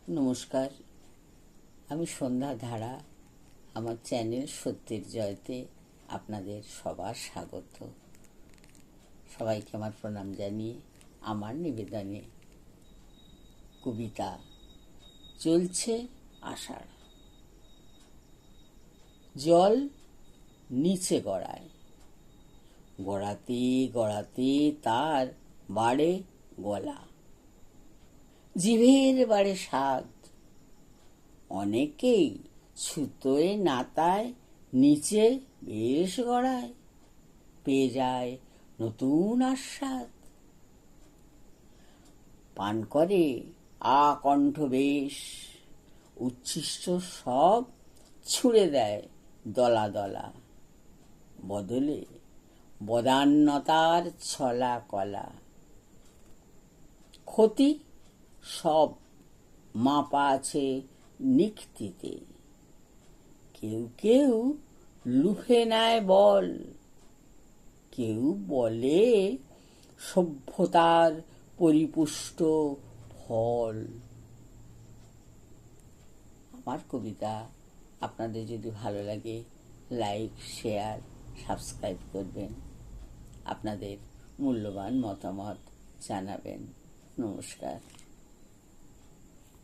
নমস্কার, আমি সন্ধ্যা ধারা। আমার চ্যানেল সত্যের জয়তে আপনাদের সবার স্বাগত। সবাইকে আমার প্রণাম জানিয়ে আমার নিবেদনে কবিতা চলছে আষাঢ়। জল নিচে গড়ায়, গড়াতে গড়াতে তার বাড়ে গলা, জিভের বাড়ে স্বাদ। অনেকেই ছুতোয় নাতায় নিচে বেশ গড়ায়, পেয়ে যায় নতুন আস্বাদ। পান করে আকণ্ঠ বেশ, উচ্ছিষ্ট সব ছুঁড়ে দেয় দলা দলা, বদলে বদান্যতার ছলা কলা। ক্ষতি সব মাপা আছে নিক্তিতে, কেউ কেউ লুফে নেয় বল, কেউ বলে সভ্যতার পরিপুষ্ট ফল। আমার কবিতা আপনাদের যদি ভালো লাগে লাইক, শেয়ার, সাবস্ক্রাইব করবেন। আপনাদের মূল্যবান মতামত জানাবেন। নমস্কার।